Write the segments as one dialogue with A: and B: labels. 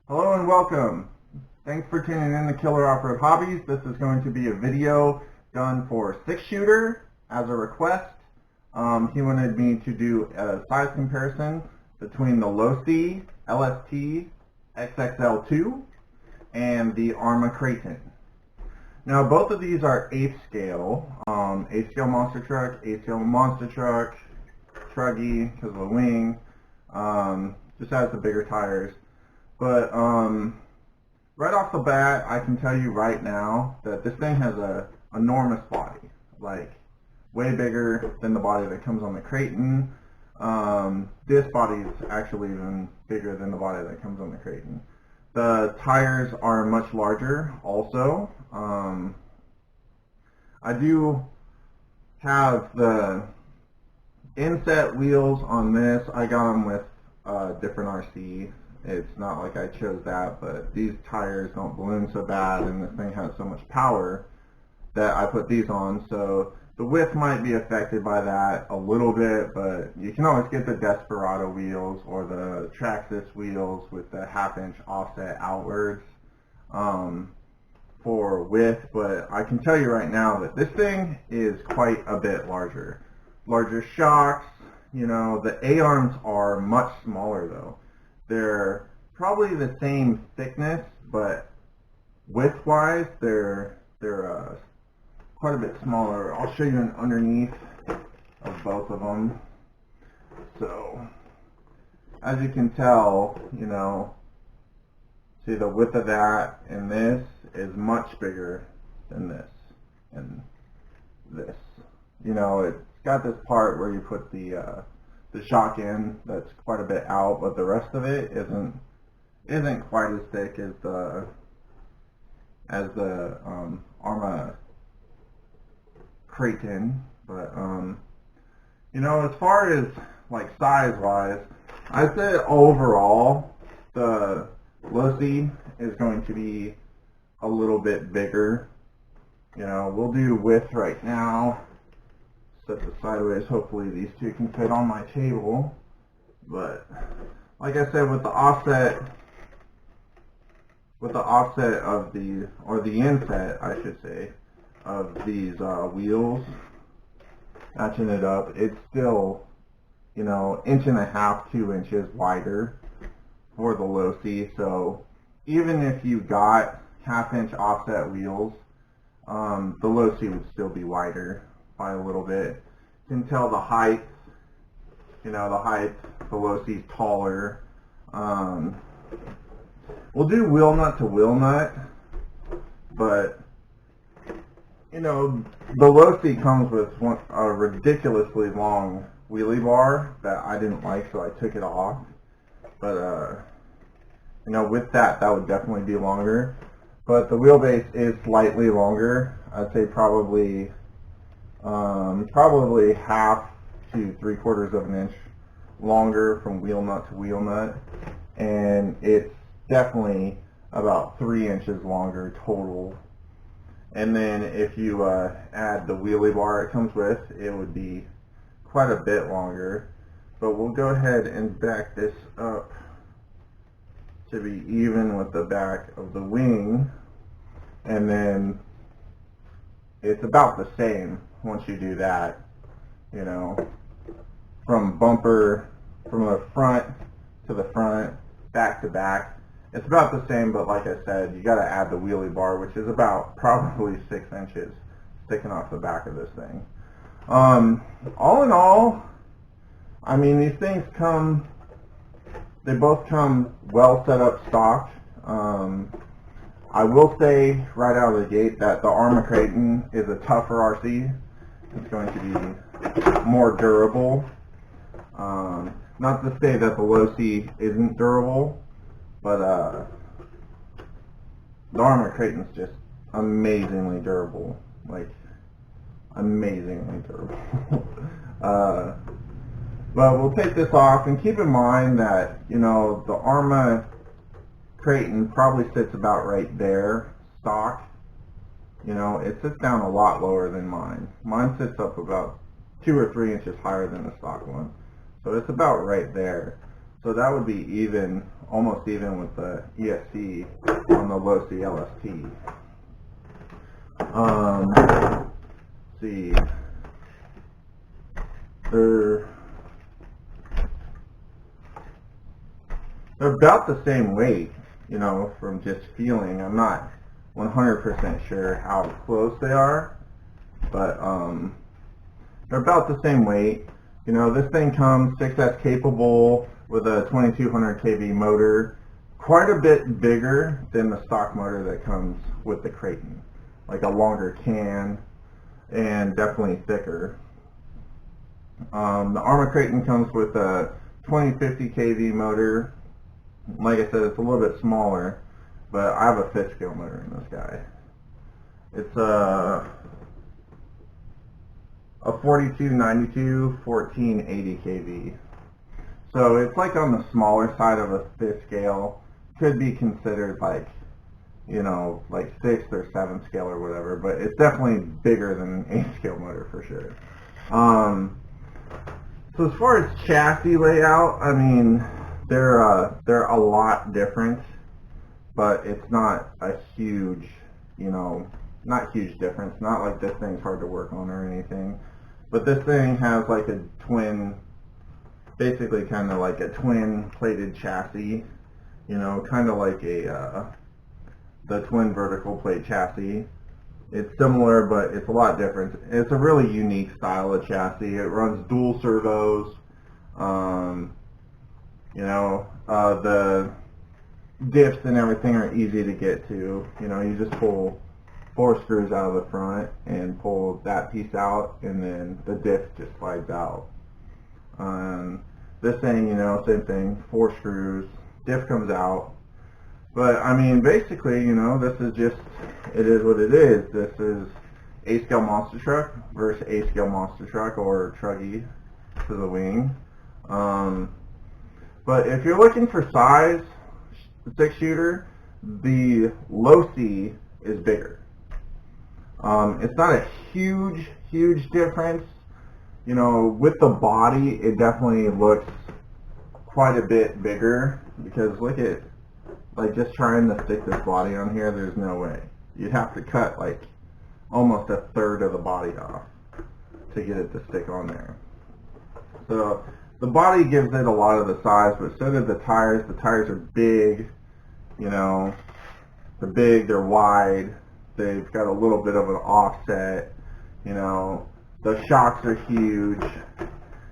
A: Hello and welcome. Thanks for tuning in to Killer Off-Road Hobbies. This is going to be a video done for 6-shooter as a request. He wanted me to do a size comparison between the Losi LST XXL2 and the Arrma Kraton. Now both of these are 8th scale, 8th scale monster truck, 8th scale monster truck, truggy because of the wing, just has the bigger tires. But right off the bat, I can tell you right now that this thing has a enormous body, like way bigger than the body that comes on the Kraton. This body is actually even bigger than the body that comes on the Kraton. The tires are much larger also. I do have the inset wheels on this. I got them with different RC. It's not like I chose that, but these tires don't balloon so bad, and this thing has so much power that I put these on. So the width might be affected by that a little bit, but you can always get the Desperado wheels or the Traxxas wheels with the 1/2-inch offset outwards for width. But I can tell you right now that this thing is quite a bit larger. Larger shocks, you know, the A-arms are much smaller though. They're probably the same thickness, but width-wise, they're quite a bit smaller. I'll show you an underneath of both of them. So, as you can tell, you know, see the width of that and this is much bigger than this and this. You know, it's got this part where you put the shock in that's quite a bit out, but the rest of it isn't quite as thick as the Arrma Kraton. But you know, as far as like size wise, I'd say overall the Losi is going to be a little bit bigger. You know, we'll do width right now. Set this sideways. Hopefully these two can fit on my table. But like I said, with the offset of the inset, I should say, of these wheels, matching it up, it's still, you know, 1.5 to 2 inches wider for the Losi. So even if you got 1/2-inch offset wheels, the Losi would still be wider by a little bit. You can tell the height, you know, the Losi's taller. We'll do wheel nut to wheel nut, but you know, the Losi comes with a ridiculously long wheelie bar that I didn't like, so I took it off. But you know, with that would definitely be longer. But the wheelbase is slightly longer. I'd say probably 1/2 to 3/4 of an inch longer from wheel nut to wheel nut, and it's definitely about 3 inches longer total. And then if you add the wheelie bar it comes with, it would be quite a bit longer. But we'll go ahead and back this up to be even with the back of the wing, and then it's about the same once you do that, you know, from bumper, from the front to the front, back to back. It's about the same, but like I said, you got to add the wheelie bar, which is about probably 6 inches sticking off the back of this thing. All in all, I mean, these things they both come well set up stock. I will say right out of the gate that the Arrma Kraton is a tougher RC. It's going to be more durable. Not to say that the Losi isn't durable, but the Arrma Kraton's just amazingly durable. Like, amazingly durable. But we'll take this off and keep in mind that, you know, the Arrma Kraton probably sits about right there, stock. You know, it sits down a lot lower than mine. Mine sits up about 2 or 3 inches higher than the stock one. So it's about right there. So that would be even, almost even with the ESC on the Losi LST. Let's see, they're about the same weight, you know, from just feeling. I'm not 100% sure how close they are, but they're about the same weight. You know, this thing comes 6S capable with a 2200 kV motor, quite a bit bigger than the stock motor that comes with the Kraton, like a longer can and definitely thicker. The Arrma Kraton comes with a 2050 kV motor. Like I said, it's a little bit smaller, but I have a 5th scale motor in this guy. It's a 4292 1480 kV. So it's like on the smaller side of a 5th scale. Could be considered like, you know, like 6th or 7th scale or whatever, but it's definitely bigger than an 8th scale motor for sure. So as far as chassis layout, I mean, they're a lot different, but it's not a huge, you know, not huge difference. Not like this thing's hard to work on or anything, but this thing has like a twin, basically kind of like a twin plated chassis, you know, kind of like a the twin vertical plate chassis. It's similar, but it's a lot different. It's a really unique style of chassis. It runs dual servos. You know, the diffs and everything are easy to get to. You know, you just pull 4 screws out of the front and pull that piece out, and then the diff just slides out. This thing, you know, same thing, 4 screws, diff comes out. But I mean, basically, you know, this is just, it is what it is. This is A-scale monster truck versus A-scale monster truck, or truggy to the wing. But if you're looking for size, 6-shooter, the Losi is bigger. It's not a huge difference. You know, with the body, it definitely looks quite a bit bigger, because look at, like, just trying to stick this body on here, there's no way. You'd have to cut like almost a third of the body off to get it to stick on there. So the body gives it a lot of the size, but so do the tires. The tires are big, you know, they're big, they're wide, they've got a little bit of an offset, you know, the shocks are huge.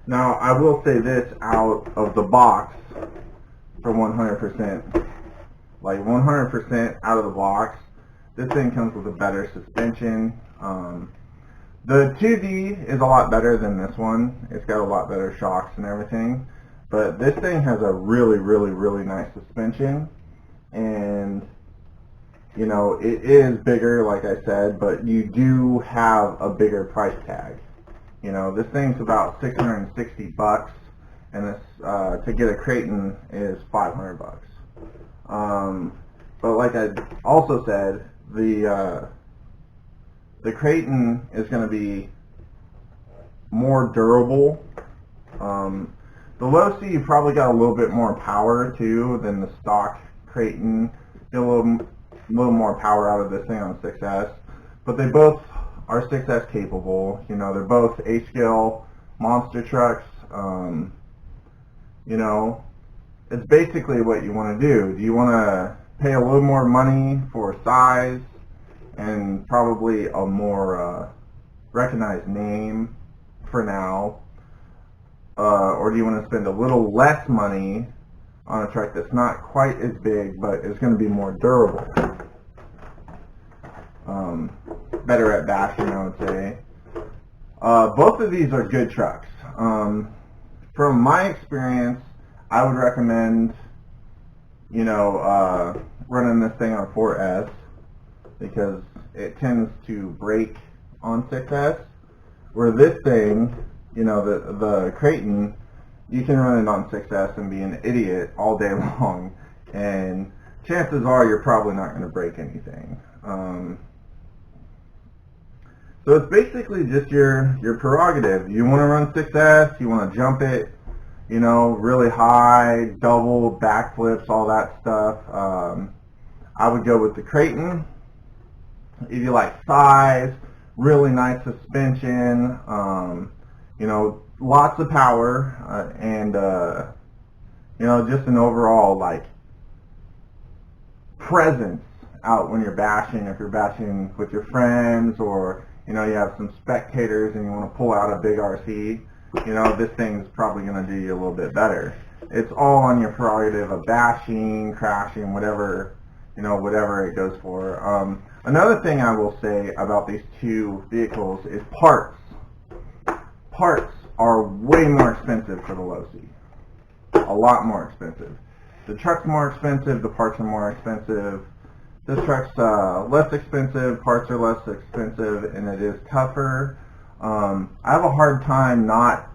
A: Now I will say this out of the box, for 100%, like 100% out of the box, this thing comes with a better suspension. The 2D is a lot better than this one. It's got a lot better shocks and everything. But this thing has a really nice suspension. And, you know, it is bigger, like I said, but you do have a bigger price tag. You know, this thing's about 660 bucks, and this, to get a Kraton is 500 bucks. But like I also said, the Kraton is going to be more durable. The Losi, you probably got a little bit more power too than the stock Kraton. Get a little more power out of this thing on 6S, but they both are 6S capable. You know, they're both A-scale monster trucks. You know, it's basically what you want to do. Do you want to pay a little more money for size and probably a more recognized name for now, or do you want to spend a little less money on a truck that's not quite as big but is going to be more durable, better at bashing, I would say. Both of these are good trucks. From my experience, I would recommend, you know, running this thing on 4S, because it tends to break on 6S, where this thing, you know, the Kraton, you can run it on 6S and be an idiot all day long, and chances are you're probably not going to break anything. So it's basically just your prerogative. You want to run 6S, you want to jump it, you know, really high, double backflips, all that stuff. I would go with the Kraton. If you like size, really nice suspension, you know, lots of power, and you know, just an overall like presence out when you're bashing. If you're bashing with your friends, or you know, you have some spectators and you want to pull out a big RC, you know, this thing's probably going to do you a little bit better. It's all on your prerogative of bashing, crashing, whatever, you know, whatever it goes for. Another thing I will say about these two vehicles is parts. Parts are way more expensive for the Losi. A lot more expensive. The truck's more expensive, the parts are more expensive. This truck's less expensive, parts are less expensive, and it is tougher. I have a hard time not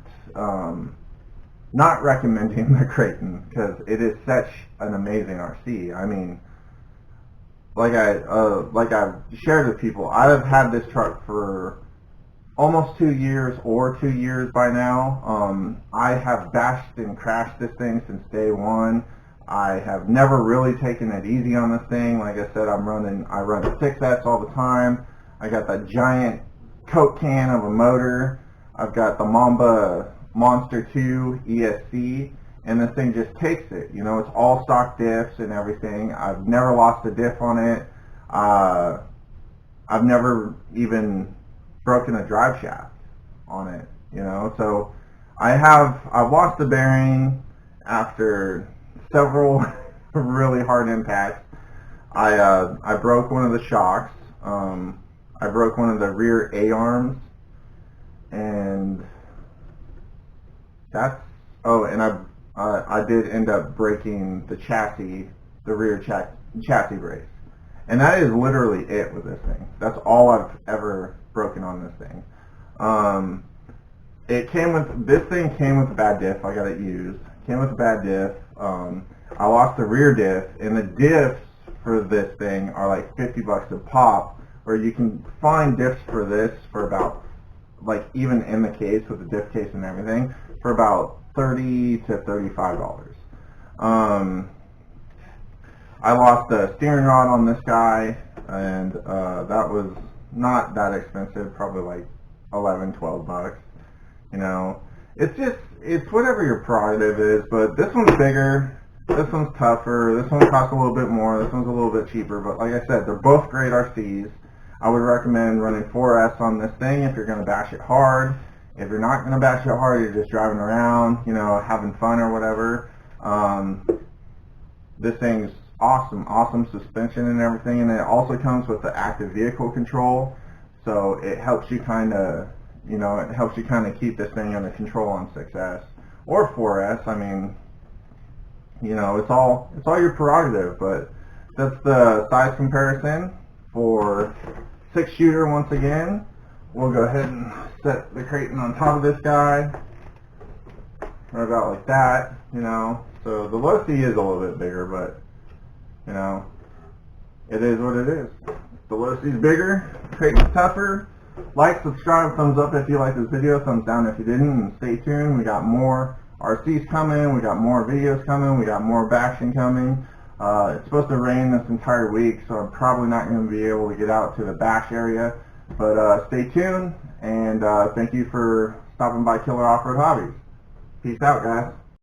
A: recommending the Kraton because it is such an amazing RC. I mean, like I've shared with people, I have had this truck for almost 2 years, or 2 years by now. I have bashed and crashed this thing since day one. I have never really taken it easy on this thing. Like I said, I run a 6S all the time. I got that giant Coke can of a motor. I've got the Mamba Monster 2 ESC, and this thing just takes it. You know, it's all stock diffs and everything. I've never lost a diff on it. I've never even broken a drive shaft on it, you know. So I've lost the bearing after several really hard impacts. I broke one of the shocks. I broke one of the rear A-arms, and and I did end up breaking the chassis, the rear chassis brace. And that is literally it with this thing. That's all I've ever broken on this thing. This thing came with a bad diff. I got it used. Came with a bad diff. I lost the rear diff, and the diffs for this thing are like $50 a pop, where you can find diffs for this for about, like, even in the case with the diff case and everything, for about $30 to $35. I lost the steering rod on this guy, and that was not that expensive, probably like 11, 12 bucks. You know, it's whatever your prerogative is, but this one's bigger, this one's tougher, this one costs a little bit more, this one's a little bit cheaper, but like I said, they're both great RCs. I would recommend running 4S on this thing if you're going to bash it hard. If you're not going to bash it hard, you're just driving around, you know, having fun or whatever. This thing's awesome suspension and everything, and it also comes with the active vehicle control, so it helps you kind of, you know, keep this thing under control on 6S or 4S. I mean, you know, it's all your prerogative, but that's the size comparison for 6-shooter. Once again, we'll go ahead and set the Kraton on top of this guy, right about like that, you know. So the Losi is a little bit bigger, but you know, it is what it is. The Losi's bigger, Kraton's tougher. Like, subscribe, thumbs up if you like this video, thumbs down if you didn't, and stay tuned. We got more RCs coming, we got more videos coming, we got more bashing coming. It's supposed to rain this entire week, so I'm probably not going to be able to get out to the bash area, but stay tuned, and thank you for stopping by Killer Off-Road Hobbies. Peace out, guys.